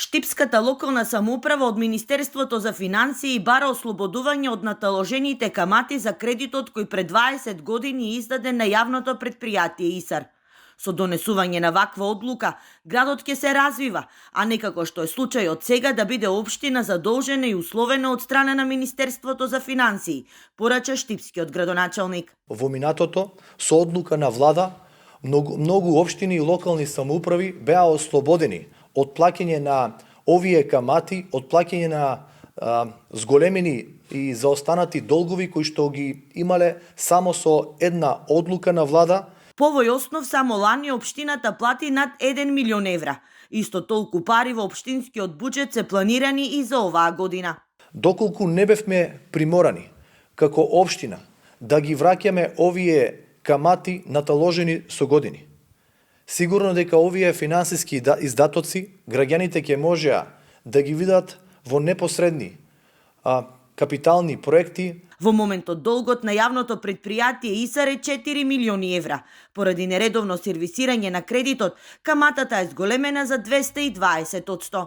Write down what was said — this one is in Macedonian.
Штипската локална самоуправа од Министерството за финансии бара ослободување од наталожените камати за кредитот кој пред 20 години издаден на јавното предпријатие ИСАР. Со донесување на ваква одлука, градот ќе се развива, а не како што е случајот сега да биде општина задолжена и условена од страна на Министерството за финансии, порача штипскиот градоначалник. Во минатото, со одлука на влада, многу општини и локални самоуправи беа ослободени од плаќање на овие камати, од плаќање на зголемени и заостанати долгови кои што ги имале само со една одлука на влада. По овој основ само лани општината плати над 1 милион евра. Исто толку пари во општинскиот буџет се планирани и за оваа година. Доколку не бевме приморани како општина да ги враќаме овие камати наталожени со години, сигурно дека овие финансиски издатоци граѓаните ќе можеа да ги видат во непосредни капитални проекти. Во моментот долгот на јавното предпријатие ИСАР е 4 милиони евра. Поради нередовно сервисирање на кредитот, каматата е зголемена за 220%.